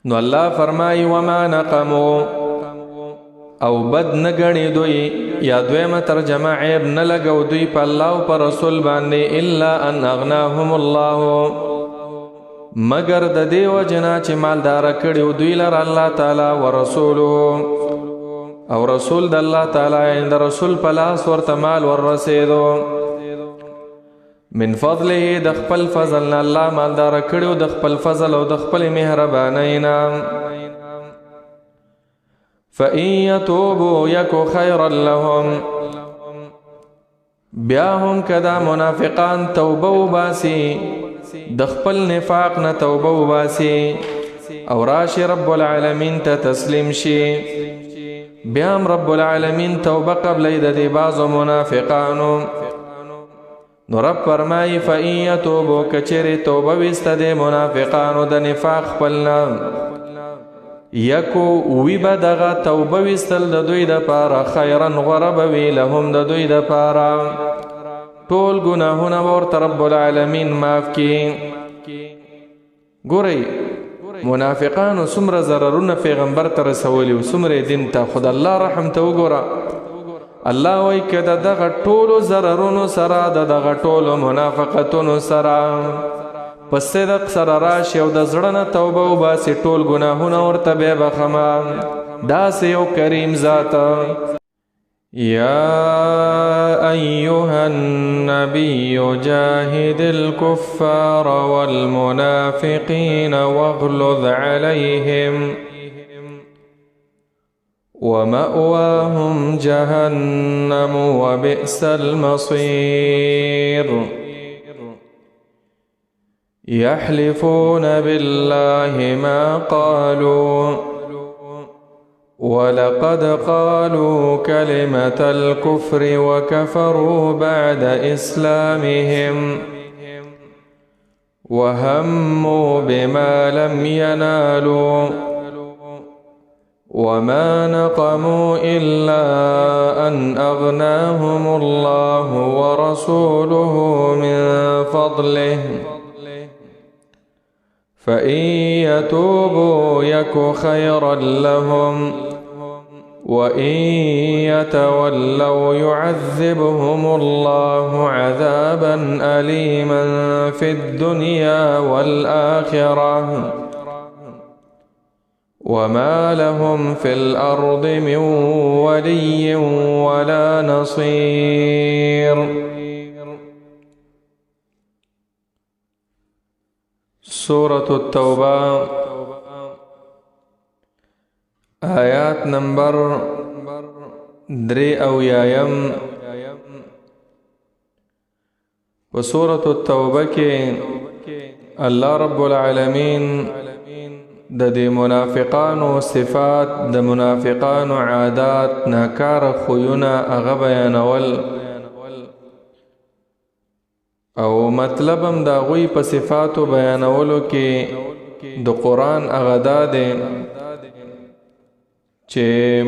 نو الله فرمای وما نقمو او بد نگنی دوی یا دویمه ترجمه عیب نلگو دوی پا اللہ و پا رسول باندې الا ان اغناهم الله مگر د دې وجنا چې مالدار کړي دوی لر الله تعالی و رسوله او رسول د الله تعالی عند رسول پلاس ورته مال ور رسیدو من فضله د خپل فضل نه الله مالدار کړي د خپل فضل او د خپل مهربانۍ نه فإن يتوبوا يكو خيرا لهم بیا هم کدا منافقان توبه وباسي د خپل نفاق نه توبه وباسي او راشي رب العالمین ته تسلیم شي بیا هم رب العالمین توبه قبل د بعض منافقانو نو رب فرمای فإن يتوبوا کچری توبه وست د منافقانو د نفاق خپلنا یکو وی بدغه توبه وستل د دوی د پاره خیرن غرب وی لهم د دوی د پاره ټول گناهونه ورته رب العالمین معاف کی ګورئ منافقانو څومره ضررونه پیغمبر ته رسولي او څومره دین ته خود الله رحم ته وګوره الله وای کده دغه ټولو ضررونو سره دغه ټولو منافقتونو سره پس صدق سره راشي او د زړه نه توبه وباسي ټول ګناهونه ورته به بخما داسې یو کریم ذات یا ایها النبی جاهد الكفار والمنافقین واغلظ علیهم ومأواهم جهنم وبئس المصير يحلفون بالله ما قالوا ولقد قالوا كلمة الكفر وكفروا بعد إسلامهم وهموا بما لم ينالوا وما نقموا إلا أن أغناهم الله ورسوله من فضله فإن يتوبوا يك خيرا لهم وإن يتولوا يعذبهم الله عذابا أليما في الدنيا والآخرة وما لهم في الأرض من ولي ولا نصير. سورة التوبة آیات نمبر 3 و سورة التوبة کې الله رب العالمین د دې منافقانو صفات د منافقانو عادات ناکار خویونه هغه بیانول او مطلب هم دا غوی په صفاتو بیانولو کې د قرآن هغه دا دی چې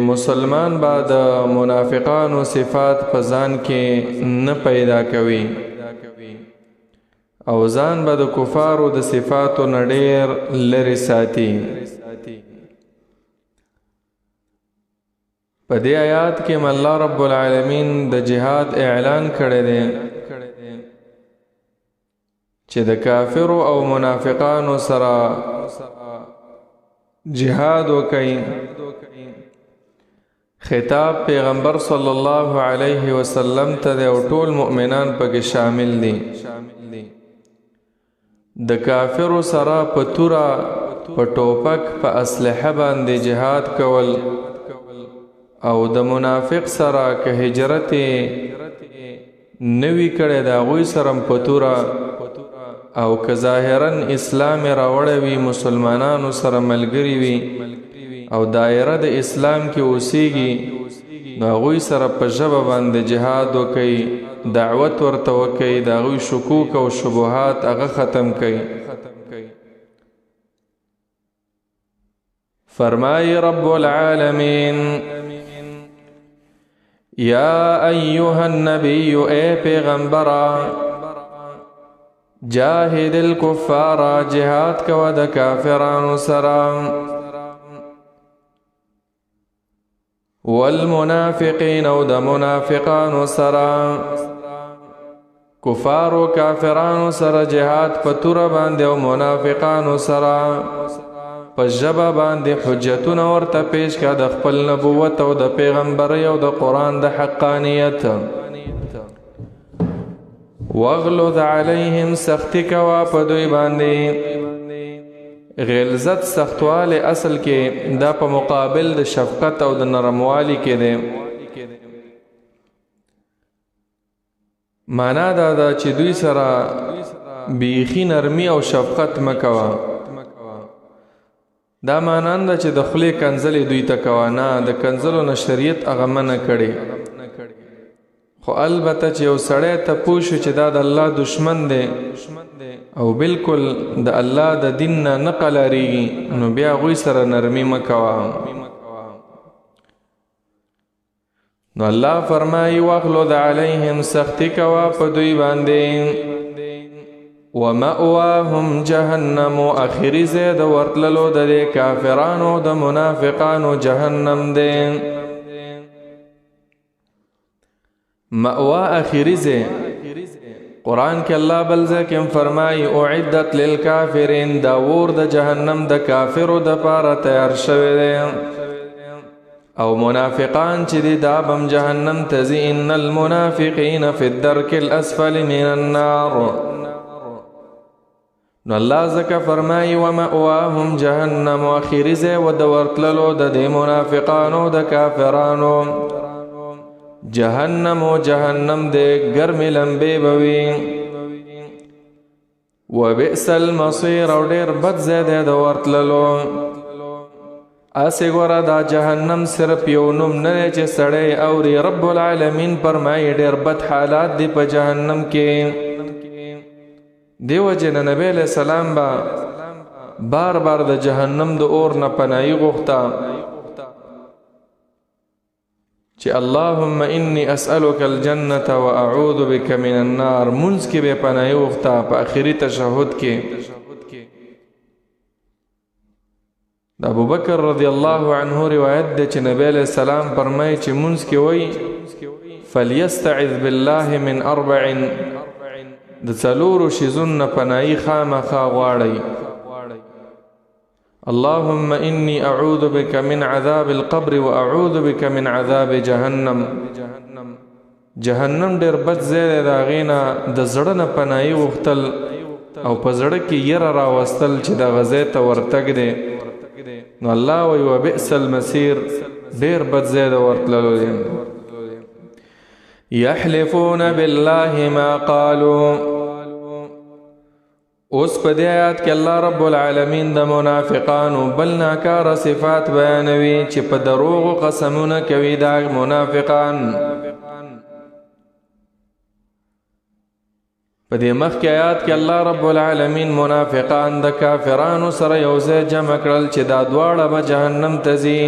مسلمان با د منافقانو صفات په ځان کې نه پیدا کوي او ځان به د کفارو د صفاتو نه ډېر لرې ساتي. په دې آیات کې الله رب العالمین د جهاد اعلان کړی دی چې د کافرو او منافقانو سره جهاد وکړي. خطاب پیغمبر صلی الله علیه وسلم ته او ټول مؤمنان پکې شامل دي. د کافرو سره په توره په ټوپک په اسلحه باندې جهاد کول او د منافق سره که هجرت نوی کړي د هغوی سره په توره او که ظاهرا اسلام راوړوي مسلمانانو سره ملګری وي او دایره د اسلام کې اوسېږي نو هغوی سره په ژبه باندې جهاد وکړي دعوت ورته وکړي د هغوی شکوک او شبهات هغه ختم کړي. فرمای رب العالمین یا ایها النبی اے پیغمبرا جاهد الكفار جهاد کوا د کافرانو سرا والمنافقین او د منافقانو سرا کفارو کافرانو سره جهاد په تور باندې او منافقانو سره په ژبه باندې حجتونه ورته پیش کا د خپل نبوت او د پیغمبر او د قران د حقانیت واغلظ علیهم سختی کوا په دوی باندې غلظت سختواله اصل کې دا په مقابل د شفقت او د نرموالی کې ده معنا دا چې دوی سره بیخي نرمي او شفقت مکوا دا معنا نه چې د خلی کنزلې دوی ته کوا نه د کنزلو نه شریعت هغه منع کړي خو البته چې یو سړی ته پوښو چې دا د الله دشمن دی او بالکل د الله د دین نه نقلریږي نو بیا غوی سره نرمي مکوا نو الله فرمایي واغلظ علیهم سختی کوا په دوی باندې ومأواهم جهنم اخری زید ورتللو د کافرانو د منافقانو جهنم دی مأوا اخری زید قرآن کې الله بل ځکه فرمایي اعدت للکافرین دا ور د جهنم د کافرو د پاره تیار شوی دی او منافقان چې دی دا بم جهنم تزي ان المنافقین فی الدرک الاسفل من النار نو الله ځکه فرمایي ومأواهم جهنم اخری زید ود ورتللو د منافقانو د کافرانو جهنم و جهنم دے گرم لمبے بوی و بئس المصیر او دیر بد زیده دا ورتللو آسی گورا دا جهنم صرف یو نم نرے چه سڑے اوری رب العالمین فرمائی دیر بد حالات دی پا جهنم کے دیو جن نبی علیہ السلام با بار بار دا جهنم دا اور نپنائی غختا چې اللهم انی اسألک الجنة واعوذ بک من النار منځ کې به پناه وغوښته په اخري تشهود کې د ابوبکر رضی الله عنه روایت ده چې نبی علیہ السلام فرمایي چې منځ کې وای فلیستعذ بالله من اربع د څلورو شیزون پناهي خامخا غواړي اللهم إني أعوذ بك من عذاب القبر وأعوذ بك من عذاب جهنم جهنم ډېر بد ځای دا غینا د زړه نه پناهي وختل او په زړه کې ير راوستل چې د غزې ته ورتګ دي نو الله وي وبئس المصير ډېر بد ځای دا ورتللو دي يحلفون بالله ما قالوا اوس په دې آیات کې الله رب العالمین د منافقانو بل ناکار صفات بیانوي چې په دروغ قسمونه کوي دا منافقان په دې مخکې آیات کې الله رب العالمین منافقان د کافرانو سره یوځای جمع کړل چې دا دواړه به جهنم ته ځي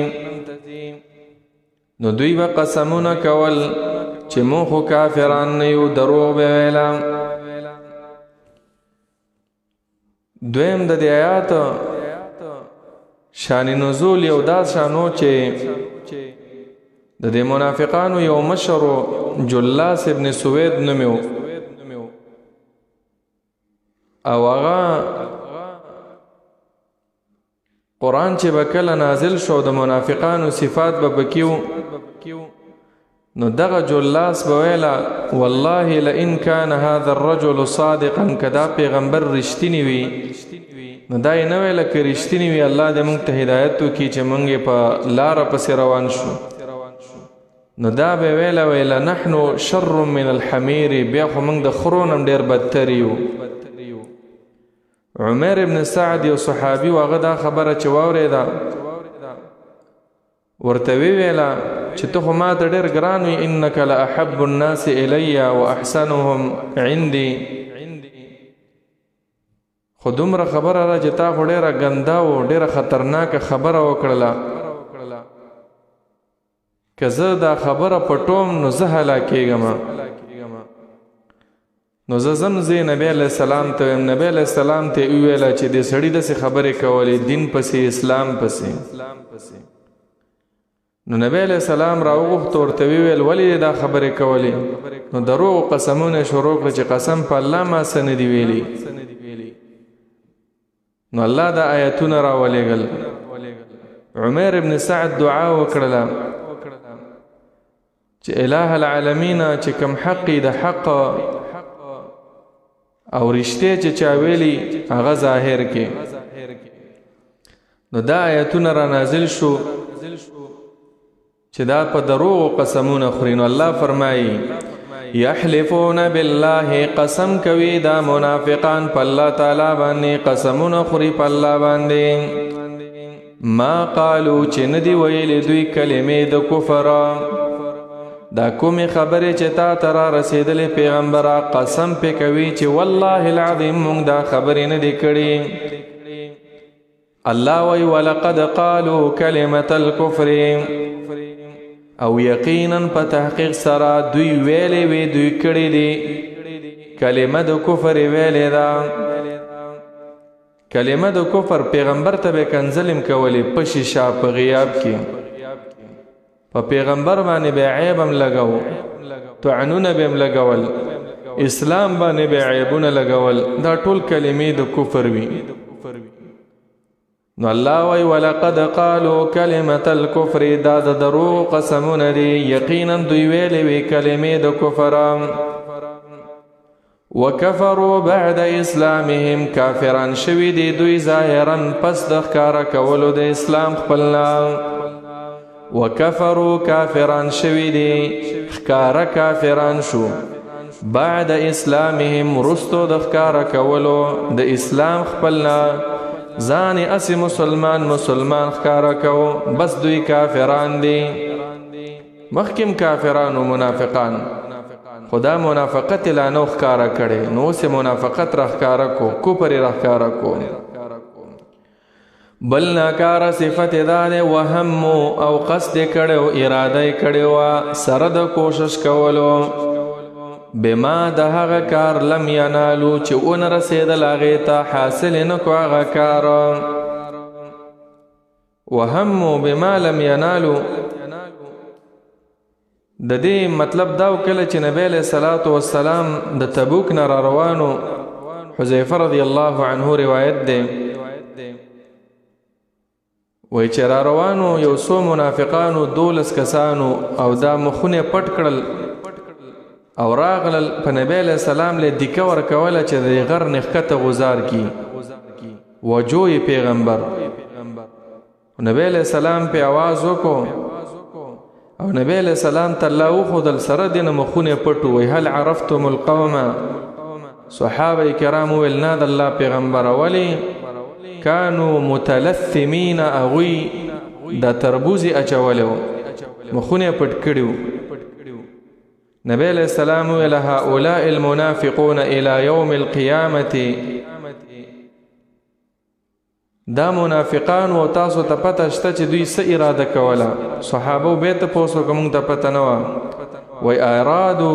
نو دوی به قسمونه کول چې موږ خو کافران نه یو دروغ به ویلا دویم د دې آیات شان نزول یو داس شانو چې د دې منافقانو یو مشر جلاس ابن سوید نومو او هغه قرآن چې بکله نازل شو د منافقانو صفات به بکیو نو دغه جلاس بویلا والله لئن كان هذا الرجل صادقا کدا پیغمبر رښتینی وي نو دا نه ویل ک رښتینی وي الله دې موږ ته هدایت وکړي چې موږ په لار پس روان شو نو دا به ویلا نحنو شر من الحمير بیا خو موږ د خرونم ډیر بدتر یو عمر ابن سعد یو صحابي واغه دا خبره چې واورېدا ورته ویلا چې ته ما ته ډېر ګران وي انک لاحب الناس الی واحسنهم عندي خو دومره خبره را چې تا خو ډېره ګنده او ډېره خطرناکه خبره وکړله که زه دا خبره پټوم نو زه هلاکېږم نو زه ځم زه نبی علیه السلام ته ویم. نبی علیه السلام ته وویله چې دې سړي داسې خبرې کولې دین پسې اسلام پسې. نو نبی علیه السلام راوغوښت ورته وویل ولې دا خبرې کولې؟ نو دروغ قسمونه شروع کړه چې قسم په الله ما څه نه دي ویلي. نو الله دا آیتونه راولېږل. عمیر ابن سعد دعا وکړله چې الہ العالمین چې کوم حق د حق او رشته چې چا ویلي هغه ظاهر کې. نو دا آیتونه را نازل شو چې دا په دروغ قسمونه خوري. نو الله فرمایي یحلفون بالله، قسم کوي دا منافقان په الله تعالی باندې قسمونه خوري په الله باندې. ما قالو چې ندی ویلې دوی کلمې د کفر. دا کومې خبرې چې تا ته را رسېدلې پیغمبره قسم پې کوي چې والله العظیم مونږ دا خبرې نه دي کړي. الله وی ولقد قالوا کلمة الکفر، او یقینا په تحقیق سره دوی ویلې وی دوی کړي دي کلمه د کفر ویلې ده. کلمه د کفر پیغمبر ته به کنزلم کولې په شیشه په غیاب کې، په پیغمبر باندې به عیب هم لګاو، طعنونه به هم لګول، اسلام باندې به عیبونه لګول. دا ټول کلمې د کفر وي. نو الله وی ولقد قالوا کلمة الکفر، دا د دروغ قسمونه دي، یقینا دوی ویلې وی کلمې د کفر. وکفروا بعد اسلامهم، کافران شوي دي دوی ظاهرا پس د ښکاره کولو د اسلام خپلنا. وکفروا کافران شوي دي ښکاره کافران شو بعد اسلامهم رستو د ښکاره کولو د اسلام خپلنا. ځان اسی مسلمان ښکاره کو بس دوی کافران دي. مخکم کافران و منافقان خدا منافقت لا نو ښکاره کړي، نو اوس منافقت را ښکاره کو، کفر را ښکاره کو. بل ناکاره صفت دا ده وهم او قصد کړو، اراده کړو سره د کوشش کولو بما د هغه کار لم ینالو چې اون رسیدل هغې ته حاصل نه کو هغه کار. وهم بما لم ینالو د دې مطلب دا کله چې نبی علیه الصلاة والسلام د تبوک نه را روانو، حذیفه رضی الله عنه روایت دی وی چې را روانو یو څو منافقانو 12 کسانو او دا مخونه پټ کړل او راغلل په نبی علیه السلام له دیکه ورکوله چې د غر نه ښکته غوزار کی وجوی پیغمبر. نبی علیه السلام په آواز وکړو او نبی علیه السلام ته الله وښودل سره دې نه مخونه پټو. وی هل عرفتم القوم، صحابه کرام ویل نه د الله پیغمبر ولی کانو متلثمین، اغوی دا تربوزی اچولیو مخونه پټ کړیو. نبی علیہ السلام ویل هؤلاء المنافقون الى یوم القیامت، دا منافقان و تاسو ته پته شته چې دوی څه اراده کوله؟ صحابه به ته پوسو کوم ته پته نه و. وی ارادو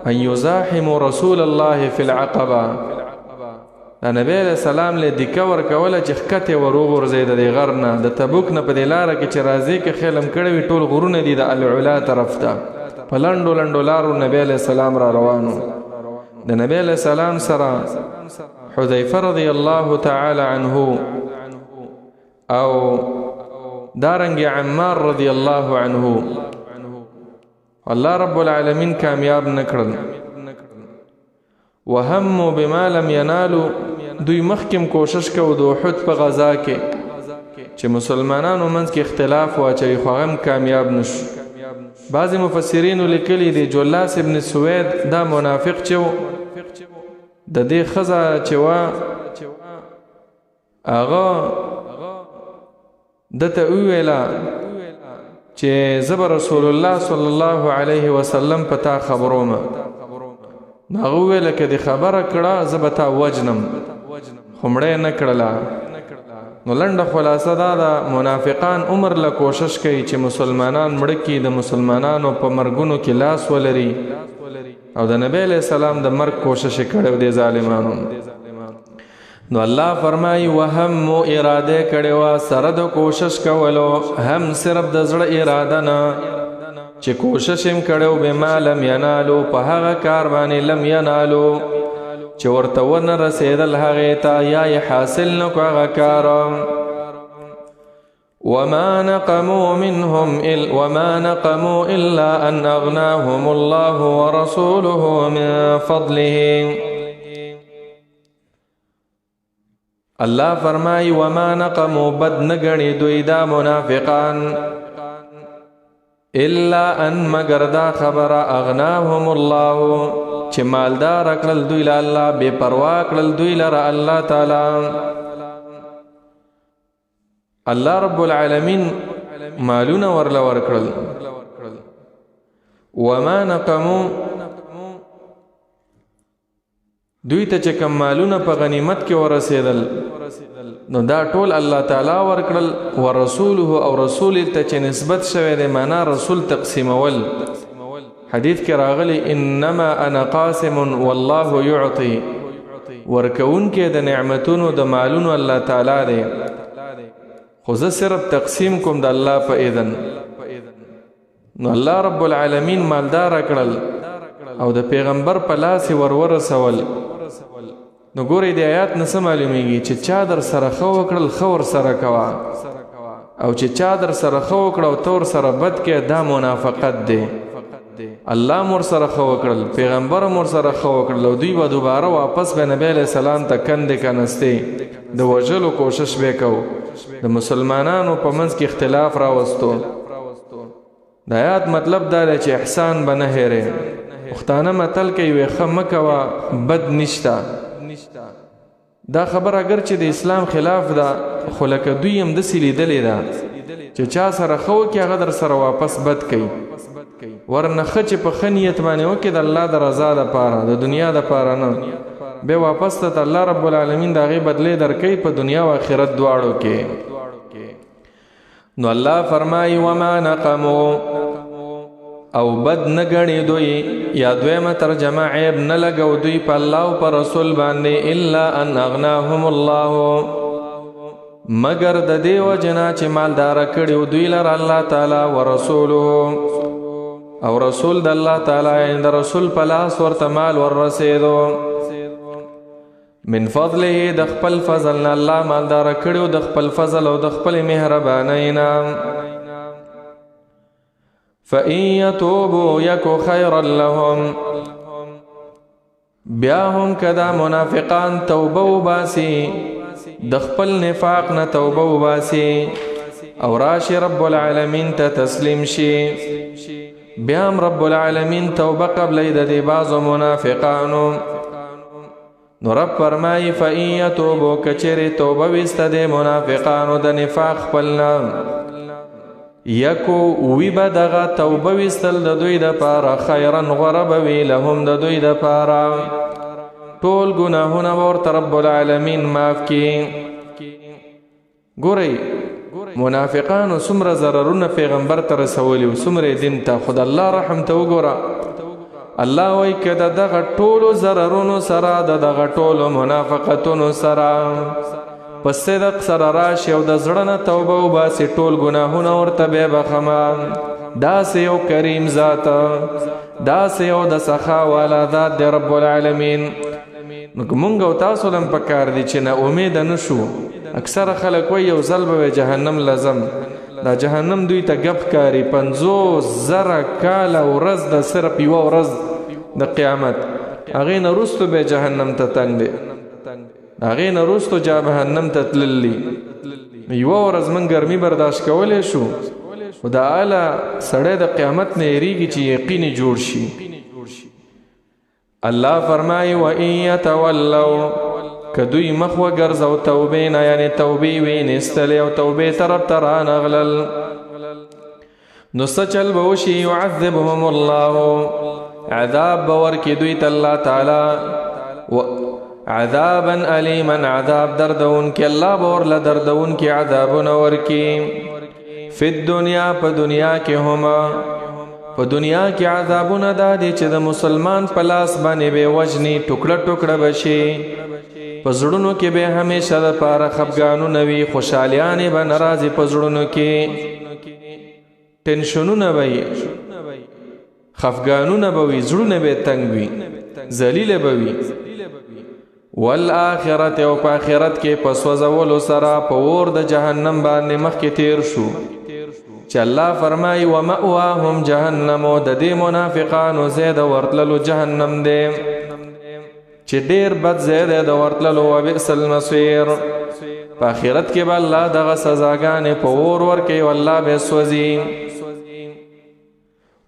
ان یزاحموا رسول الله فی العقبه، دا نبی علیہ السلام له دیکه ورکوله چې ښکته وروغورځېد د غر نه د تبوک نه په دې لاره کې چې راځي کې خیلم کړی وي ټول غرونه دي د العلا طرف ته په لنډو لنډو لارو نبی علیہ السلام را روانو. د نبی علیہ السلام سره حذیفه رضی الله تعالی عنه او دارنګ عمار رضی الله عنه الله رب العالمین کامیاب نکړل. وهم بما لم ینالو، دوی مخکم کوشش کو د احد په غزا کې چې مسلمانانو منځ کې اختلاف واچوي خو هم کامیاب نشو. بعضی مفسرین لیکلي دي جلاس ابن سوید دا منافق چې د دې ښځه چې وه هغه دته وویله چې زه به رسول الله صلی الله علیه وسلم په تا خبروم. هغه وویله که دې خبره کړه زه به تا وجنم، خو مړه یې نه کړله. نو لنډه خلاصه دا ده منافقان عمر له کوشش کوي چې مسلمانان مړه کړي، د مسلمانانو په مرګونو کې لاس ولري، او د نبی علیہ السلام د مرګ کوشش کړو د ظالمانو. نو الله فرمایي وهم اراده کړو سره د کوشش کولو، هم صرف د زړه اراده نه چې کوشش هم کړو به ما لم ینالو، په هغه کار باندې لم ینالو چې ورته ونه رسېدل هغې ته، یا یې حاصل نه کړو هغه کار. وما نقموا إلا أن أغناهم الله ورسوله من فضله. الله فرمائی وما نقموا بد نگنی دوی دا منافقان الا ان مگر دا خبر اغناهم الله چې مالدار کړل دوی له الله، بے پروا کړل دوی لره الله تعالی. الله رب العالمین مالونه ورله ورکړل. وما نقموا دوی ته چې کوم مالونه په غنیمت کې ورسېدل نو دا ټول الله تعالی ورکړل. ورسوله او رسول ته چې نسبت شوی دی معنا رسول تقسیمول. حدیث کې راغلی انما انا قاسم والله يعطي، ورکون کې د نعمتونو د مالونو الله تعالی دی، خو زه صرف تقسیم کوم د الله په اذن. نو الله رب العالمین مالدار کړل او د پیغمبر په لاس ورسول. نو ګورئ د آیات نه څه معلومیږي چې چا در سره ښه وکړل ښه ورسره کوه، او چې چا در سره ښه وکړه او ته ورسره بد کې دا منافقت دی. الله مور سره ښه وکړل، پیغمبر مور سره ښه وکړل، او دوی به دوباره واپس به نبی علیہ السلام ته کندې کنستې د وژلو کوشش به کو، د مسلمانانو په منځ کې اختلاف راوستو. د آیات مطلب دا دی چې احسان به نه هېرې. پښتانه متل کوي وایي ښه مه کوه بد نشته. دا خبر اگر چې د اسلام خلاف ده، خو لکه دوی هم داسې لیدلې ده چې چا سره ښه وکړي هغه در سره واپس بد کوي. ورنه ښه چې په ښه نیت باندې وکړي د الله د رضا دپاره، د دنیا دپاره نه، بیا واپس ته الله رب العالمین د هغې بدلې درکوي په دنیا او آخرت دواړو کې. نو الله فرمایي وما نقموا او بد نگنی دوی، یا دویمه ترجمه عیب نلگو دوی پا اللہ و پا رسول باندے الا ان اغناهم الله، مگر د دې وجنا چې مالدار کړي دوی لر الله تعالی و رسوله، او رسول د الله تعالی اند رسول پلاس ورته مال ورسېدو. من فضله د خپل فضل نه الله مالدار کړي د خپل فضل او د خپل مهربانۍ نه. فَإِن يَتُوبُوا يَكُ خَيْرًا لَهُمْ، بیا هم کدا منافقان توبه وباسي د خپل نفاق نه توبه وباسي او راشي رب العالمین ته تسلیم شي، بیا هم رب العالمین توبه قبلې د دې بعضو منافقانو. نو رب فرمایي فَإِن يَتُوبُوا کچېرې توبه ویسته د منافقانو د نفاق خپل نه، یکو وی با دغا توبه ویستل د دوی د پاره خیرن غرب وی لهم د دوی د پاره ټول گناهونه ورته رب العالمین معاف کی. ګورئ منافقانو څومره ضررونه پیغمبر ته رسولي او څومره دین ته، خو د الله رحم ته وګوره. الله وایي که د دغه ټولو ضررونو سره د دغه ټولو منافقتونو سره په صدق سره راشي او د زړه نه توبه وباسي ټول ګناهونه ورته بیا بخمه. داسې یو کریم ذات، داسې یو د سخا والا ذات دی رب العالمین. نو مونږ او تاسو لم پکار دي چې نه امید نه شو. اکثره خلک وایي یو ځل به جهنم لازم، دا جهنم دوی ته ګپ کاري 50,000 کاله ورځ د صرف یوه ورځ د قیامت، هغې نه وروستو به جهنم ته تنګ دی، هغې نه وروستو جهنم ته تللی. یوه ورځ من ګرمي برداشت کولی شو، خو د اعلی سړی د قیامت نه یریږي چې یقیني جوړ شي. الله فرمایي وَإِن يَتَوَلَّوْا که دوی مخ وګرځو توبې نه، یعنې توبې وینېستلې او توبې طرف ته رانغلل، نو څه چل به وشي يعذبهم الله، عذاب به ورکړي دوی ته الله تعالی عذابا علیما، عذاب دردون کی اللہ بورلا دردون کی عذابون ورکی فی الدنیا پا دنیا کی ہما په دنیا کې عذابونه دا دي چې د مسلمان په لاس باندې به وجني ټوکړه ټوکړه بشي په زړونو کې به همیشه د پاره خفګانونه وي خوشالیانې به ناراضي په زړونو کې ټینشنونه به وي خفګانونه به وي زړونه به تنګ وي ذلیل به وي والآخرت او په آخرت کې په سوځولو سره په اور د جهنم باندې مخکې تیر شو چې الله فرمایي ومأواهم جهنم د دې منافقانو زید ورتللو جهنم دی چې ډیر بد زید د ورتللو وبئس المصير په آخرت کې به الله دغه سزاګانې په اور ورکوي او الله به سوځي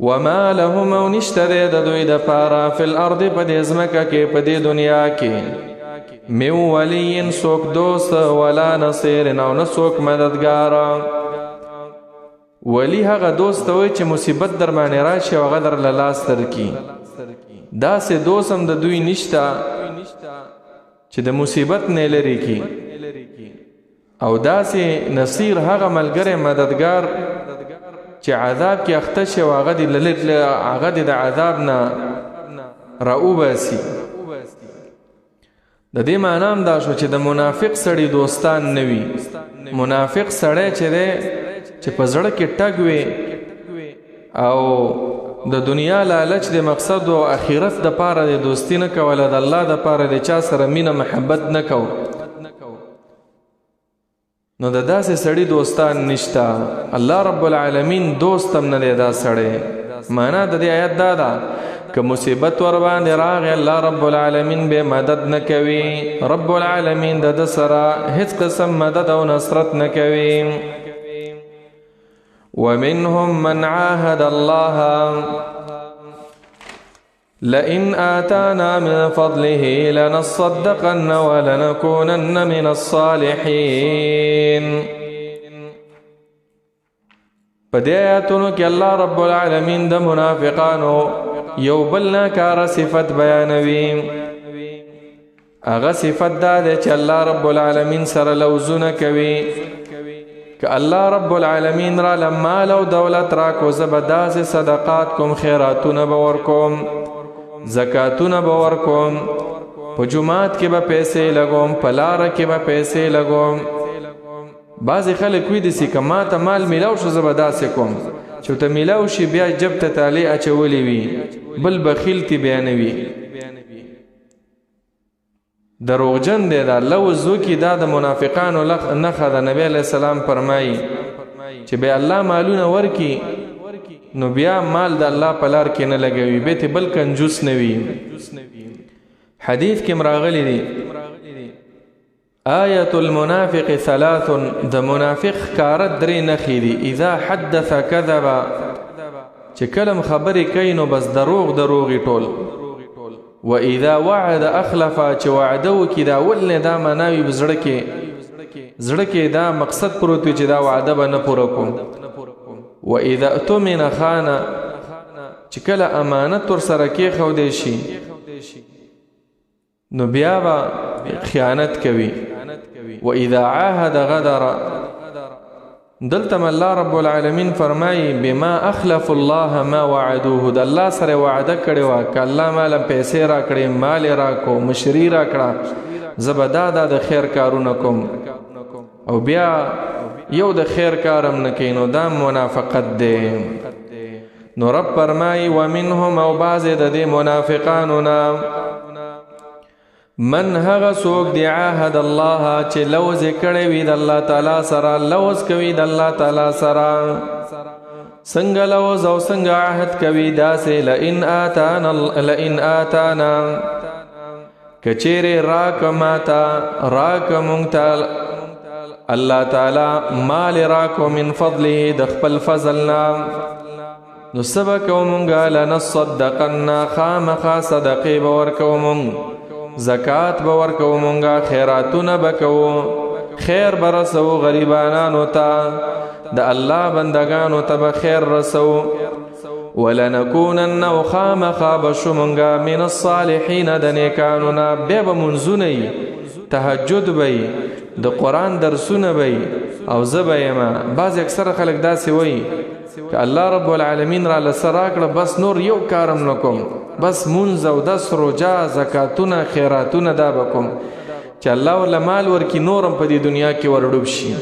وما لهم او نشته د دوی د پاره فی الارض په دې ځمکه کې په دې دنیا کې من ولی څوک دوست ولا نصير او نه څوک مددګار ولی هغه دوست وای چې مصیبت در باندې راشي او هغه در لاس ترکی داسې دوست هم د دوی نشته چې د مصیبت نه لري کی او داسې نصير هغه ملګری مددګار چې عذاب کې اخته شي او هغه د عذاب نه راوباسي د دې معنی هم دا شو چې د منافق سړی دوستان نوي منافق سړی چې په زړه کې ټګ وي او د دنیا لالچ د مقصد او اخرت د پاره د دوستی نه کوله د الله د پاره د چا سره مینه محبت نه کو نو د داسې سړی دوستان نشتا الله رب العالمین دوستم نه دی دا سړی معنا د دې آیت دا ده که مصیبت ور باندې راغی الله رب العالمین به مدد نه کوي رب العالمین د سره هیڅ قسم مدد او نصرت نه کوي ومنهم من عاهد الله لئن آتانا من فضله لنصدقن ولنكونن من الصالحين په دې آیاتونو کې الله رب العالمین د منافقانو یو بل ناکاره صفت بیانوي هغه صفت دا ده چې الله رب العالمین سره لوزونه کوي که الله رب العالمین را لمال او دولت را کو زبداس صدقات کوم خیراتونه باور کوم زکاتونه باور کوم په جمعات کې به پیسې لګوم په لار کې به پیسې لګوم بعضی خلک وی دي چې کما ته مال میلاو شو زبداس کوم چې ته میلاو شي بیا جب ته تعالی اچولې وي بل بخیل تی بیانوي دروغجن دی دا لوزو کی دا د منافقانو نخه د نبی علیہ السلام فرمایي چې به الله مالونه ورکی نو بیا مال د الله په لار کې نه لګوي به ته بل کنجوس نه وي حدیث کې مراغلی دی آیت المنافق ثلاث د منافق کار درې نخې دي اذا حدث كذب چې کلم خبرې کوي نو بس دروغي ټول واذا وعد اخلف چې وعده وکي دا ولنه دا مناوي زړه کې دا مقصد پروت چې دا وعده به نه پوره کوم واذا اؤتمن خان چې کله امانت ور سره کې خو دې شي نو بیا با خیانت کوي واذا عاهد غدر دلتم الله رب العالمین فرمایي بما اخلف الله ما وعدوه د الله سره وعده کړي وا ک الله مال پیسې را کړي مال را کو مشری را کړه زبدادا د خیر کارونه کوم او بیا یو د خیر کارم نه کینو دا منافقت دی نو رب فرمایي ومنهم او بعض د دې منافقانو نه من هغه څوک دی عهد الله چې لوز کړي وي د الله تعالی سره لوز کوي د الله تعالی سره څنګه لوز او څنګه عهد کوي داسې لئن آتانا کچېره راک ماتا راک مونږ الله تعالی مال راکو من فضله د خپل فضلنا نو سبق مونږه لنصدقن خامخ صدقې باور کوم زکات باور کوو مونږه خیراتونه بکوو خیر برسو غریبانانو ته د الله بندگانو ته به خیر رسو ولنکونن خامخا بشو مونږه من الصالحین د نیکانو نه بیا به منځونه تهجد وي د قرآن درسونه وي او زبا یما. بعض اکثر خلک داسې وایي که الله رب العالمین را لسه راکړه بس نور یو کارم نکوم، بس منځ او دس روجا زکاتونه خیراتونه دا به کوم، چې الله ورله مال ورکي نورم په دې دنیا کې ورډوب شي.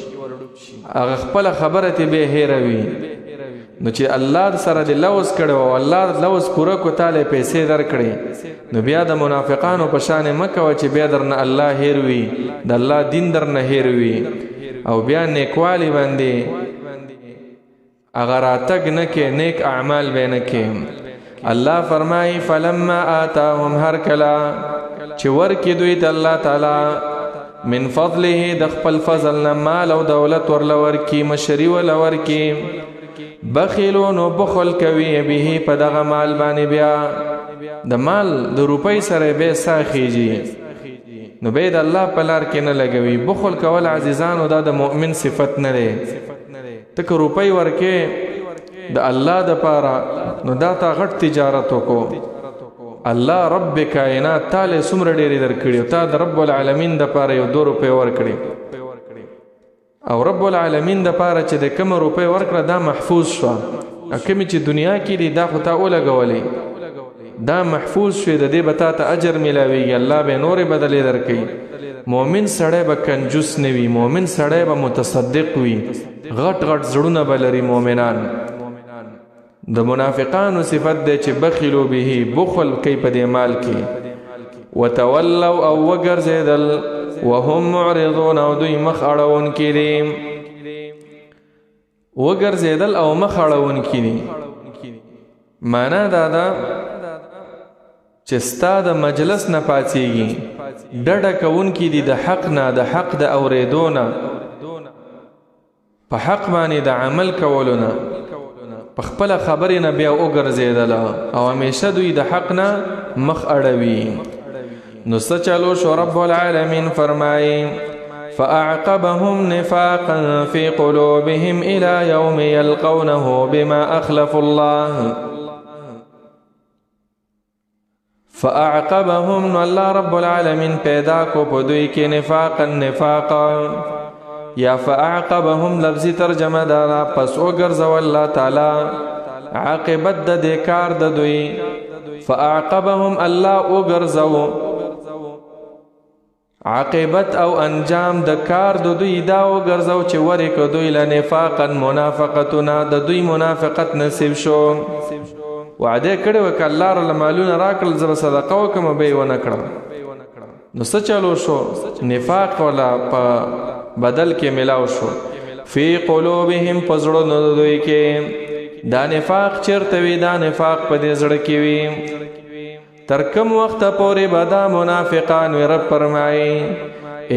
هغه خپله خبره تې بې هیروي. نو چې الله سره د لوز کړی او الله لوز پوره کو تاله پیسې درکړي، نو بیا د منافقانو په شان مه کوه چې بیا درنه الله هیر وي، د الله دین درنه هیر وي او بیا نیکوالی باندې هغه راتګ نه کې، نیک اعمال به نه کې. الله فرمایي فلما آتاهم هر کله چې ورکي دوی ته الله تعالی من فضله د خپل فضل نه مال او دولت ورله ورکي، مشري ورله ورکي، بخیلو نو بخل کوي به په دغه مال باندې، بیا د مال د روپۍ سره به ساخیږي نو به د الله په لار کې نه لګوي. بخل کول عزیزانو دا د مؤمن صفت نه دی. ته که روپۍ ورکې د الله د پاره نو دا تا غټ تجارت وکړو. الله رب کائنات تاله څومره ډېرې درکړي او تا د رب العالمین د پاره یو 2 روپۍ ورکړي، او رب العالمین د پاره چې د کوم روپۍ ورکړه دا محفوظ شو، کومې چې دنیا کې دي دا خو تا ولګولې، دا محفوظ شوې، د دې به تا ته اجر میلاویږي، الله به نورې بدلې درکوي. مؤمن سړی به کنجوس نه وي، مؤمن سړی به متصدق وي، غټ غټ زړونه به لري مؤمنان. د منافقانو صفت دی چې بخلو به، بخل کوي په دې مال کې، وتولوا او وګرځېدل وهم معرضون او دوی مخ اړونکي دي، وګرځېدل او مخ اړونکي دي. معنا دا ده چې ستا د مجلس نه پاڅېږي، ډډه کوونکي دي د حق نه، د حق د اورېدو نه، په حق باندې د عمل کولو نه، په خپله خبرې نه بیا وګرځېدله او همیشه دوی د حق نه مخ اړوي. نو سچلو شو رب العالمین فرمائی فأعقبهم نفاقا في قلوبهم إلى يوم يلقونه بما أخلفوا الله. فأعقبهم نو الله رب العالمین پیدا کو پدوی کے نفاقا نفاقا، یا فأعقبهم لفظی ترجمه دارا پس وگرزو اللہ تعالی عاقبت د دیکار د دوی. فأعقبهم الله وگرزو عاقبت او انجام د کار د دوی دا وګرځو چې ورک دوی له نفاقا منافقتنا، د دوی منافقت نصیب شو. وعده کړي وک الله ر مالونه راکړل زب صدقه وکم به ونه کړم، نو څه چلو شو؟ نفاق ولا په بدل کې ملاو شو. فی قلوبهم پزړو نو دوی کې دا نفاق چرته وی، دا نفاق په دې زړه کې وی. تر کم وخت پورې بدا منافقان وی رب فرمایي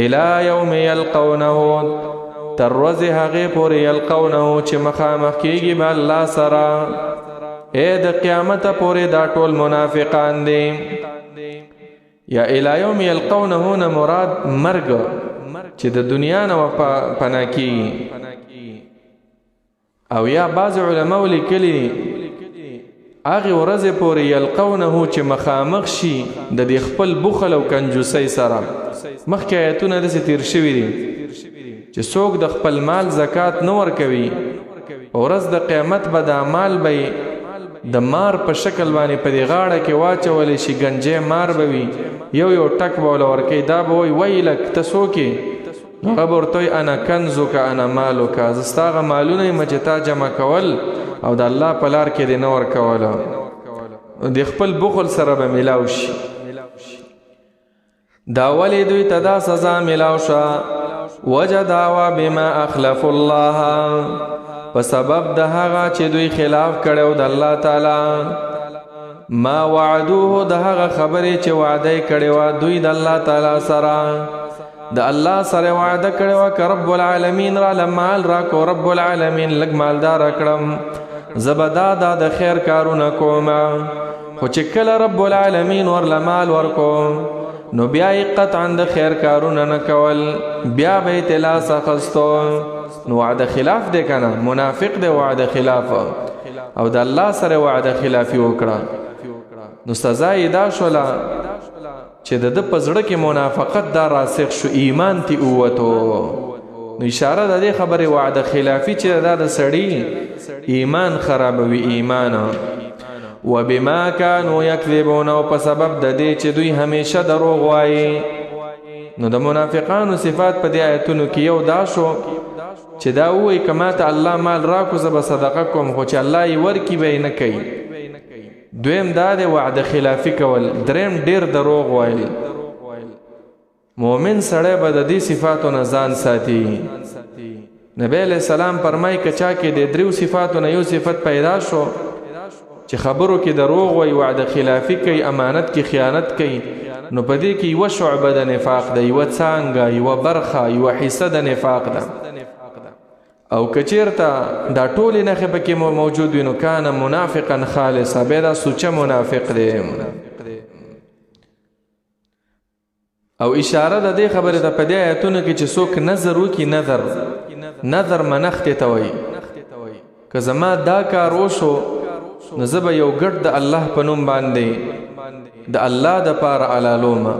الی یوم یلقونه، تر ورځې هغې پورې یلقونه چې مخامخ کېږي به الله سره. د قیامت پورې دا ټول منافقان دي. یا الی یوم یلقونه نه مراد مرګ چې د دنیا نه پناه کېږي، او یا بعض علماء لیکلي هغه ورځې پورې یلقونه چې مخامخ شي د دې خپل بخل او کنجوسۍ سره. مخکې آیتونه داسې تیر شوي دي چې څوک د خپل مال زکات نه ورکوي، ورځ د قیامت به دا مال به د مار په شکل باندې په دې غاړه کې واچولی شي، گنجې مار به وي، یو یو ټک به وله ورکوي، دا به وایي ویلک ته څوک یې؟ هغه به ورته وایي انا کنزک انا مالک، زه ستا هغه مالونه یم چې تا جمع کول او د الله په لار کې دې نه ورکوله. د خپل بخل سره به ملاو شي. دا ولې دوی ته دا سزا ملاو شوه؟ وجه دعوا بما اخلف الله، په سبب د هغه چې دوی خلاف کړو د الله تعالی. ما وعدوه د هغه خبرې چې وعده کړې وه دوی د الله تعالی سره. د الله سره وعده کړې وه که رب العالمین را لمال را کو، رب العالمین لږ مالدار کړم، زبدا دا د خیر کارونه کوم. خو چې کله رب العالمین ورله مال ورکو نو بیا یې قطعا د خیر کارونه نه کول، بیا به یې تلاس اخستو. نو وعده خلاف دی که نه؟ منافق دی وعده خلاف، او د الله سره وعده خلافي وکړه. نو سزا یې دا شوله چې د ده په زړه کې منافقت دا راسخ شو، ایمان تی اووتو. نو اشاره د دې خبره وعده خلافی چې دا د سړی ایمان خرابوي ایمان وبما كانوا يكذبون او په سبب د دې چې دوی همیشه دروغ وایي نو د منافقانو صفات په دې آیتونو کې یو دا شو چې دا وایي کما ته الله مال راکو زه به صدقه کوم خو چې الله یې ورکي به یې نه کوي دویم دا د وعده خلافی کول دریم ډیر دروغ وایي مومن سړی به د دې صفاتو نه ځان ساتي نبی علیہ السلام فرمایي که چا کې د دریو صفاتو نه یو صفت پیدا شو چې خبرو کې دروغ وایي وعده خلافی کوي امانت کې خیانت کوي نو په دې کې یوه شعبه د نفاق ده یوه څانګه یوه برخه یوه حصه د نفاق ده او که چېرته دا ټولې نښې پکې موجود وي نو کان منافقا خالصا بیا دا سوچه منافق دی او اشاره د دې خبرې ته په دې آیتونو کې چې څوک نظر وکړي نظر منښتې ته وایي که زما دا کار وشو نو زه به یو ګډ د الله په نوم باندې د الله دپاره علالومه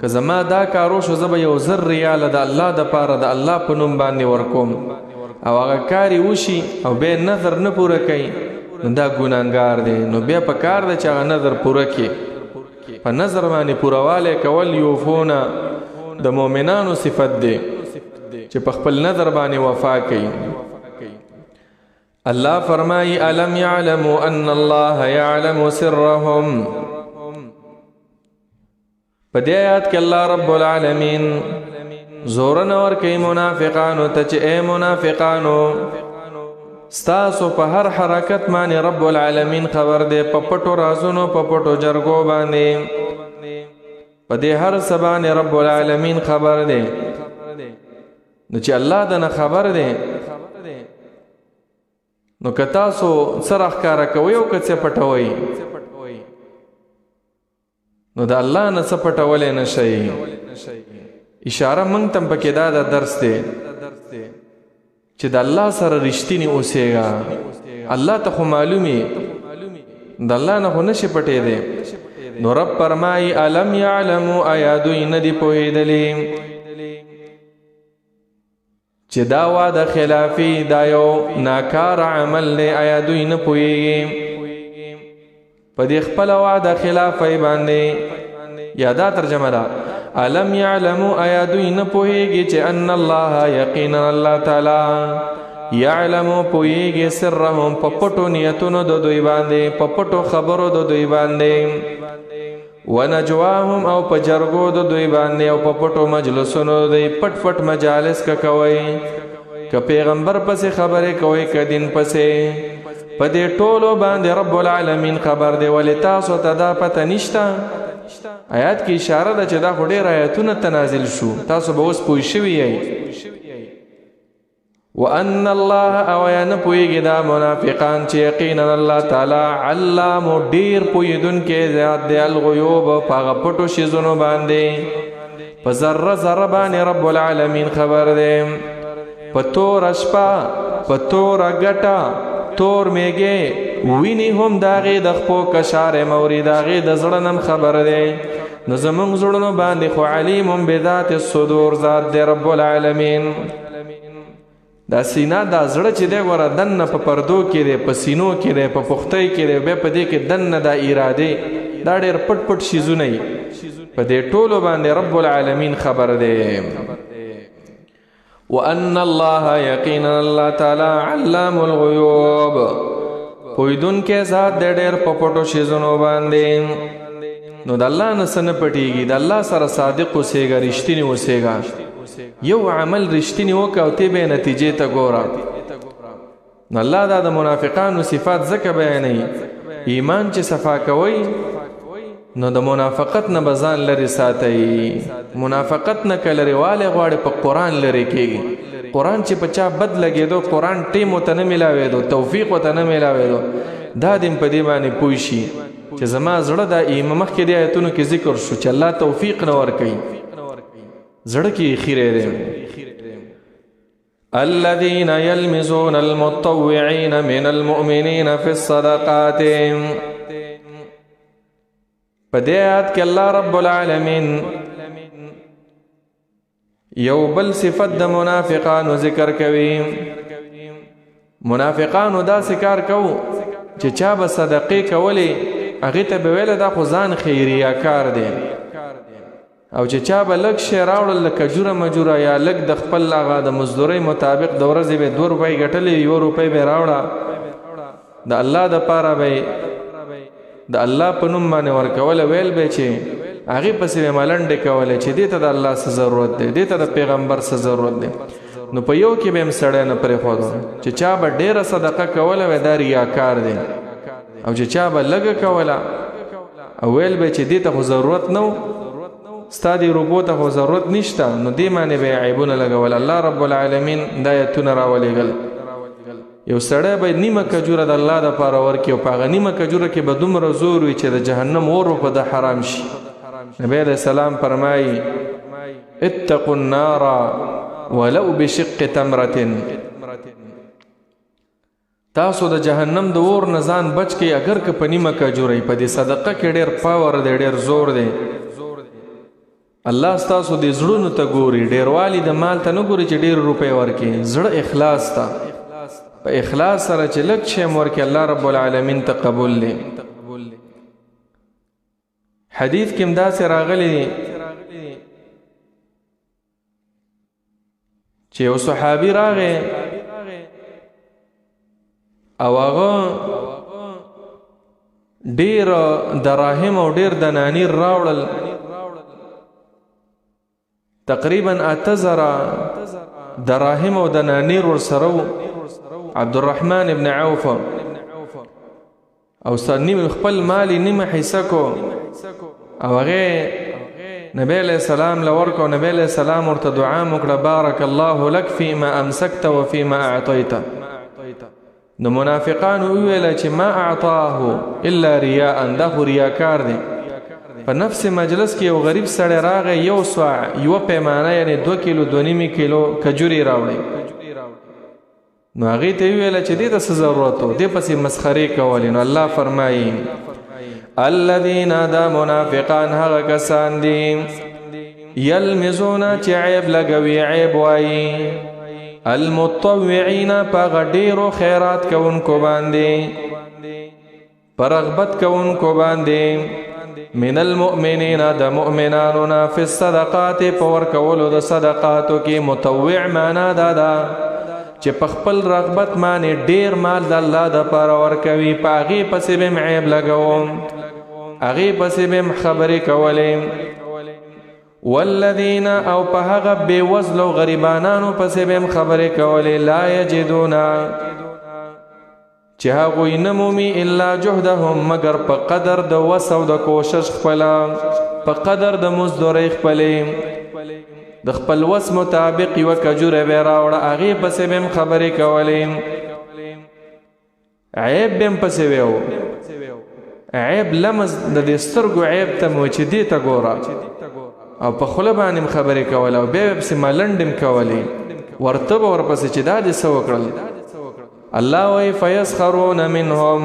که زما دا کار وشو زه به یو 1000 ریاله د الله دپاره د الله په نوم باندې ورکوم او هغه کار یې وشي او بیا نظر نه پوره کوي نو دا ګناهګار دی نو بیا په کار ده چې هغه نظر پوره کړي په نظر باندې پوروالی کول یوفونه د مؤمنانو صفت دی چې په خپل نظر باندې وفا کوي الله فرمایي الم يعلموا ان الله يعلم سرهم په دې آیات کې الله رب العالمین زور نور کوي منافقانو ته چې اے منافقانو ستاسو په هر حرکت باندې رب العالمین خبر دی په پټو رازونو په پټو جرګو باندې په دې هر څه باندې رب العالمین خبر دی نو چې الله دنه خبر دی نو که تاسو څه راښکاره کوئ او که څه پټوئ نو د الله نه څه پټولی نه شئ اشاره موږ ته پکې دا د درس دی چې د الله سره رښتینی اوسېږه الله ته خو معلومي د الله نه خو نشي پټېدی نو رب فرمایي الم یعلموا آیا دوی نه دي پوهېدلي چې دا وعده خلافي دا یو ناکار عمل دی آیا دوی نه پوهېږي په دې خپله وعده خلافۍ باندې یا دا ترجمه ده الم يعلموا آیا دوی نه پوهېږي چې ان الله یقینا الله تعالی یعلمو پوهېږي سرهم په پټو نیتونو د دوی باندې په پټو خبرو د دوی باندې ونجواهم او په جرګو د دوی باندې او په پټو مجلسونو دوی پټ پټ مجالس کا کوي که پیغمبر پسې خبرې کوي که دین پسې په دې ټولو باندې رب العالمین خبر دی ولې تاسو ته دا پته نشته آیات کې اشاره ده چې دا خو ډېر آیاتونه تنازل شو تاسو به اوس پوه شوي یئ وان الله او یا نه پوهېږي دا منافقان چې یقینا الله تعالی علام ډېر پوهېدونکی ذات دی الغیوب په هغه پټو شیزونو باندې په ذره ذره باندې رب العالمین خبر دی په توره شپه په توره ګټه تور میږي ویني هم داغې د خپو کشارې موري داغې د زړه نم خبر دی نو زمونږ زړونو باندې خو علیم بذات الصدور ذات دی رب العالمین دا سینا دا زړه چې دی ګوره دننه په پردو کې دی په سینو کې دی په پختۍ کې دی بیا په دې کې دننه دا ارادې دا ډېر پټ پټ شیزونه یي په دې ټولو باندې رب العالمین خبر دی وان الله یقینا الله تعالی علام الغیوب پوهېدونکی ذات دی ډېر په پټو شیزونو باندې نو د الله نه څه نه پټېږي د الله سره صادق اوسېږه رښتینې اوسېږه یو عمل رښتینی وکړه او تی به نتیجې ته ګوره نو الله دا د منافقانو صفات ځکه بیانوي ایمان چې صفا کوئ نو د منافقت نه به ځان لرې ساتئ منافقت نه که لرې والی غواړې په قرآن لرې کېږي قرآن چې په چا بد لګېدو قرآن ټیم ورته نه میلاوېدو توفیق ورته نه میلاوېدو دا دې په دې باندې پوه شي چې زما زړه دا مخکې دې آیتونو کې ذکر شو چې الله توفیق نه ورکوي زړه کې خیره ده الذين يلمزون المتطوعين من المؤمنين في الصدقات په دې آیات کې الله رب العالمین یو بل صفت د منافقانو ذکر کوي. منافقانو دا کار کوو چې چا به صدقې کولې هغې ته به ویله دا خو ځان خیریه کار دی، او چې چا به لږ شی راوړل لکه جوره مجوره یا لږ د خپل هغه د مزدورۍ مطابق د ورځې به 2 روپۍ ګټلې 1 روپۍ به راوړه د الله دپاره به د الله په نوم باندې ورکوله، ویل به چې هغې پسې به ملنډې کولې چې دې ته د الله څه ضرورت دی، دې ته د پیغمبر څه ضرورت دی. نو په یو کې به هم سړی نه پرېښودو چې چا به ډېره صدقه کوله وی دا ریاکار دی، او چې چا به لږه کوله او ویل به چې دې ته خو ضرورت نه و، ستا دې روپو ته خو ضرورت نشته، نو دې باندې به یې عیبونه لګول. الله رب العالمین دا ایتونه راولېږل. یو سړی به نیمه کجوره د الله دپاره ورکړي او په هغه نیمه کجوره کې به دومره زور وي چې د جهنم اور په ده حرام شي. نبی علیه السلام فرمایي اتقوا النار ولو بشق تمرة، تاسو د جهنم د اور نه ځان بچ کړئ اگر که په نیمه کجورې. په دې صدقه کې ډېر پاور دی، ډېر زور دی. الله ستاسو د زړونو ته ګوري، ډېروالي د مال ته نه ګوري چې ډېر روپۍ ورکړي، زړه اخلاص ته په اخلاص سره چې لږ شی م ورکړي الله رب العالمین ته قبول دی. حدیث کې هم داسې راغلی دی چې یو صحابي راغی او هغه ډېر دراهم او ډېر دنانیر راوړل، تقریبا 8000 دراهم او دنانیر ورسره و. عبدالرحمن ابن عوف او نیم خپل مالی نیمه حصه کو او هغې نبی علیہ السلام لورکو. نبی علیہ السلام ورته دعا وکړه بارک الله لک فیما امسکت و فیما اعطیت. نو منافقانو وویله چې ما اعطاه الا ریاء، دا خو ریاکار دی. په نفس مجلس کې یو غریب سړی راغی، یو سوع یوه پیمانه یعنی 2 کیلو 2.5 کیلو کجوري راوړی. نو هغې ته وویله چې دې ته څه ضرورت و، دې پسې مسخرې کولې. نو الله فرمایي الذین، دا منافقان هغه کسان دي یلمزون چې عیب لګوي، عیب وایي، المطوعین په ډېرو خیرات کوونکو باندې، په رغبت کوونکو باندې، من المؤمنین د مؤمنانو نه، فی الصدقات په ورکولو د صدقاتو کې. مطوع معنا دا ده چې په خپل رغبت باندې ډېر مال د الله دپاره ورکوي، په هغې پسې به م عیب لګوم، هغې پسې به م خبرې کولې. والذین، او په هغه بې وزلو غریبانانو پسې به م خبرې کولې. لا یجدون، چې هغوی نه مومي الا جهدهم، مگر په قدر د وس او د کوشش خپله، په قدر د مزدورۍ خپلې، د خپل وس مطابق یوه کجوره به یې راوړه، هغې پسې به م خبرې کولې. عیب به م پسې وی، عیب لمز د دې سترګو عیب ته مو چې دې ته ګوره، او په خوله باندې م خبرې کوله، او بیا به پسې ملنډې م کولې، ورته به ورپسې چې دا دې څه وکړل. الله وایي فیسخرون منهم،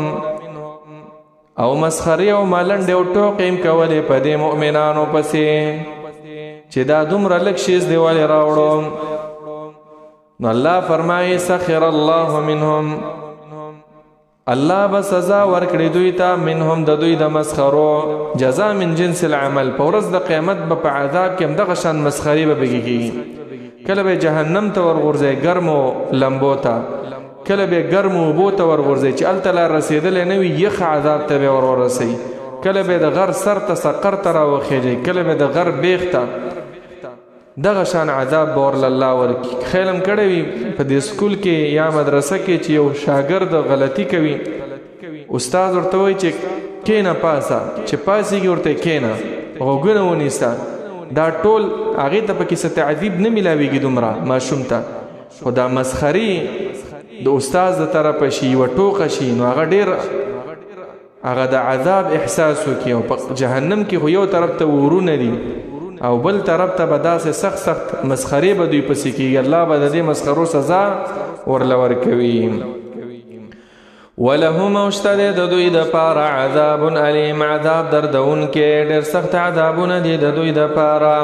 او مسخرې او ملنډې او ټوقې م کولې په دې مؤمنانو پسې چې دا دومره لږ شیز دی ولې راوړو. نو الله فرمایي سخر الله منهم، الله به سزا ورکړي دوی ته، منهم د دوی د مسخرو، جزا من جنس العمل. په ورځ د قیامت به په عذاب کې هم دغه شان مسخرې به بګي کېږي. کله به جهنم ته ورغورځئ ګرمو لمبو ته، کله به ګرمو اوبو ته ورغورځئ چې هلته لا رسېدلی نه وي، یخ عذاب ته به ورورسئ. کله به د غر سر ته سقر ته راوخیږئ، کله به د غر بیخ ته. دغه شان عذاب به ورله الله ورکړي. خیال هم کړی وي په دې سکول کې یا مدرسه کې چې یو شاګرد غلطي کوي، استاد ورته وایي چې کېنه پاسه، چې پاسېږي ورته کېنه، غوږونه ونیسه. دا ټول هغې ته پکې څه تعذیب نه میلاویږي دومره ماشوم ته، خو دا مسخري د استاد د طرفه شي، یوه ټوقه شي، نو هغه ډېر هغه د عذاب احساس وکړي. او په جهنم کې خو یو طرف ته ورونه دي او بل طرف ته به داسې سخت سخت مسخرې به دوی پسې کېږي. الله به د دې مسخرو سزا ورله ورکوي. ولهم، او شته دی د دوی دپاره عذاب علیم، عذاب دردونکی، ډېر سخت عذابونه دي د دوی دپاره.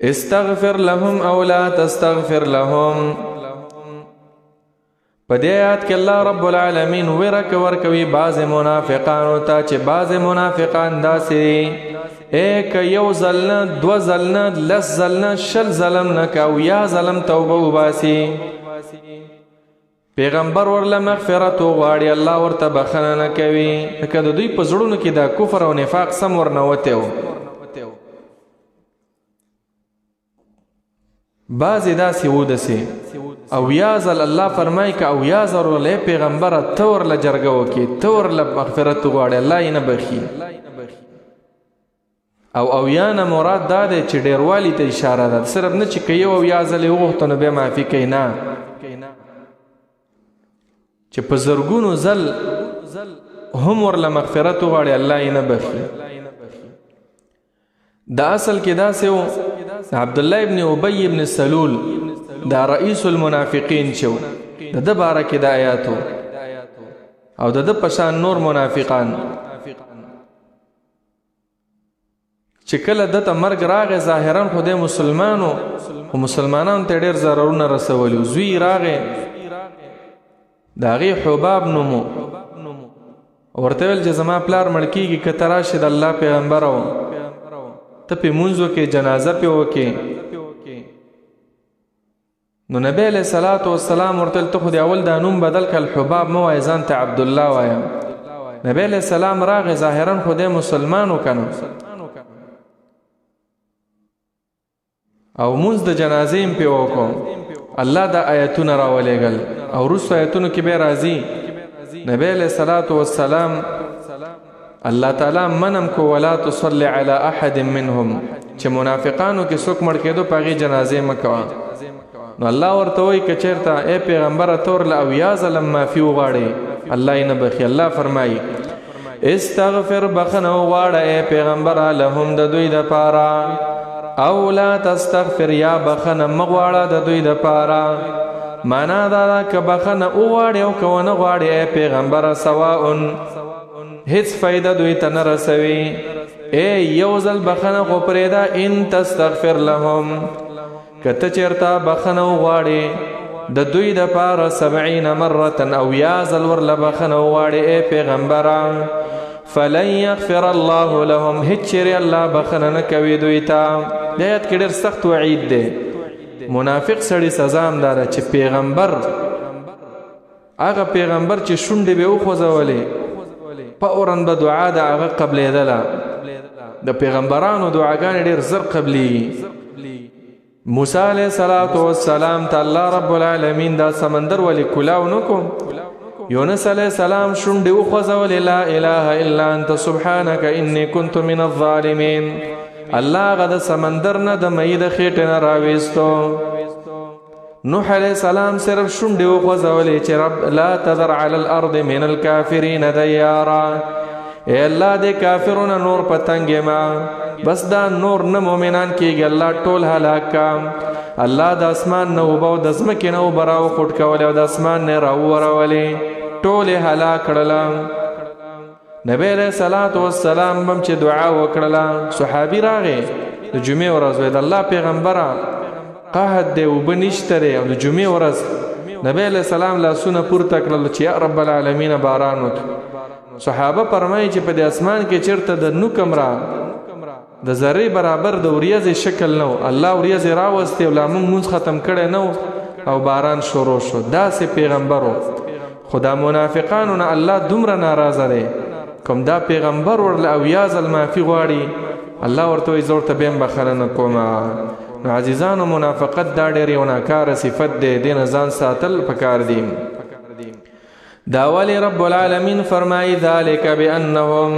استغفر لهم او لا تستغفر لهم. په دې آیات کې الله رب العالمین ورکوي بعض منافقانو ته چې بعض منافقان داسې ایک یو ځل نه دو ځل نه لس ځل نه شل ظلم نه او یا ظلم توبه وباسي پیغمبر ورله مغفرت وغواړي الله ورته بخښنه نه کوي لکه د دوی په زړونو کې دا کفر او نفاق سم ورنوتی و. بعضې داسې ودسې او یا ځل الله فرمایي که او یا ځل ورله پیغمبره ته ورله جرګه وکړي ته ورله مغفرت وغواړي الله یې نه بخي. او یا نه مراد دا دی چې ډیروالي ته اشاره ده صرف نه چې که یو او یا ځل یې وغوښته نو بیا معافي کوي نه چې په زرګونو ځل هم ورله مغفرت وغواړي الله یې نه بخي. دا اصل کې داسې و عبدالله ابن ابی ابن سلول دا رئیس المنافقین چې و د ده باره کې دا آیات و او د ده په شان نور منافقان چې کله ده ته مرګ راغی ظاهرا خو دی مسلمانو خو مسلمانانو ته ډېر ضررونه رسولي زوی راغی د هغې حباب نومو ورته ویل چې زما پلار مړ کېږي که ته راشې د الله پیغمبره و ته پې مونځ وکې جنازه پې وکې نو نبی علیه صلات وسلام ورته ویل ته خو د اول دا نوم بدل کړه الحباب مه وایه ځان ته عبدالله وایه. نبی علیه السلام راغی ظاهرا خو دی مسلمان و که نه او مونځ د جنازې م پې وکړو الله دا آیتونه راولېږل او وروستو آیتونو کې بیا راځي نبی علیه الصلاة والسلام الله تعالی منم کو ولا تصلي على احد منهم چې منافقانو کې څوک مړ کېدو په هغې جنازې مه کوه. نو الله ورته وایي که چېرته ای پیغمبره ته ورله او یا ظلم معافي وغواړې الله یې نه بخي. الله فرمایي استغفر بخښنه وغواړه ای پیغمبره لهم د دوی دپاره او لا تستغفر یا بخښنه مه غواړه د دوی دپاره. معنا دا ده که بخښنه وغواړې او که ونه غواړې ای پیغمبره سواء هیڅ فایده دوی ته نه رسوي. یو ځل بخښنه خو پرېږده ان تستغفر لهم که ته چېرته بخښنه وغواړې د دوی دپاره 70 مرة او یا ځل ورله بخښنه وغواړې ای پیغمبره فلن یغفر الله لهم هیڅ چیرې الله بخښنه نه کوي دوی ته. د آیت کې ډېر سخت وعید دی. منافق سړي سزا هم دا ده چې پیغمبر هغه پیغمبر چې شونډې به وخوځولې فوراً به دعا د هغه قبلېدله. د پیغمبرانو دعاګانې ډېر زر قبلېږي. موسی علیه السلام ته الله رب العالمین دا سمندر ولې کلاو نه کو یونس علیه السلام شونډې وخوځولې لا اله الا انت سبحانك انی كنت من الظالمین. الله هغه د سمندر نه د مۍ د خېټې نه راویستو. نوح علیه السلام صرف شونډې وخوځولې چې رب لا تذر على الارض من الكافرین دیارا ای الله د کافرونه نور پتنګې ما بس دا نور نه مؤمنان کېږي الله ټول هلاک کا. الله د اسمان نه اوبه او د ځمکې نه اوبه راوخوټ کولې او د اسمان نه راوورولې ټول یې هلاک کړله. نبی علیه صلات والسلام هم چې دعا وکړله صحابي راغی د جمعې ورځ وی د الله پیغمبره قحط دی اوبه نشته دی او د جمعې ورځ نبی علیه السلام لاسونه پورته کړل چې یا رب العالمین باران وکړي. صحابه فرمایي چې په دې اسمان کې چېرته د نوکم را د ذرې برابر د وریځې شکل نه و الله وریځې راوستې او لا موږ مونځ ختم کړی نه او باران شروع شو. داسې پیغمبر و خو دا منافقانو نه الله دومره ناراضه دی کوم دا پیغمبر ورله او یا ځل معافي غواړي الله ورته وایي زه ورته بیا هم بخښنه نه کومه. نو عزیزانو منافقت دا ډېر یو ناکاره صفت دی دې نه ځان ساتل پکار دي. دا ولی رب العالمین فرمایي ذلک بانهم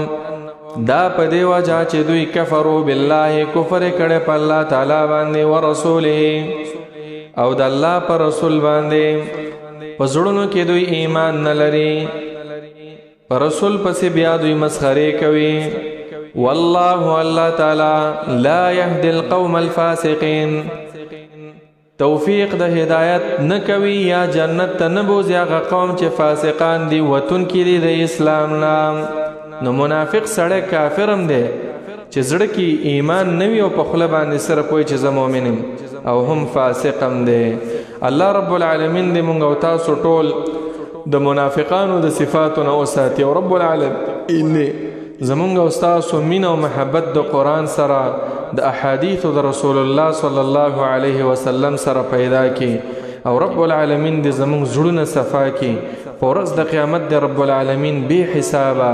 دا په دې وجه چې دوی کفروا بالله کفر کړی په الله تعالی باندې ورسوله او د الله پر رسول باندې په زړونو کې دوی ایمان نه لري پر رسول پسې بیا دوی مسخرې کوي. والله الله تعالی لا يهدي القوم الفاسقين توفیق د هدایت نه کوي یا جنت ته نه بوځي هغه قوم چې فاسقان دي وتون کې دي د اسلام نه. نو منافق سړی کافر هم دی چې زړه کې ایمان نوي او په خوله باندې صرف وایي چې زه مؤمن یم او هم فاسق هم دی. الله رب العالمین دې موږ او تاسو ټول د منافقانو د صفاتو نه وساتي او رب العالمین زمونږ او تاسو مینه او محبت د قرآن سره د احادیثو د رسول الله صلی الله علیه وسلم سره پیدا کی او رب العالمین دې زمونږ زړونه صفا کی. په ورځ د قیامت د رب العالمین بے حسابه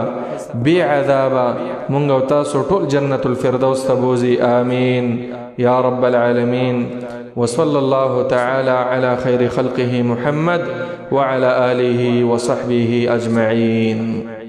بے عذابه مونږ او تاسو ټول جنت الفردوس ته بوزي. آمین یا رب العالمین. وصلى الله تعالى على خير خلقه محمد وعلى آله وصحبه أجمعين.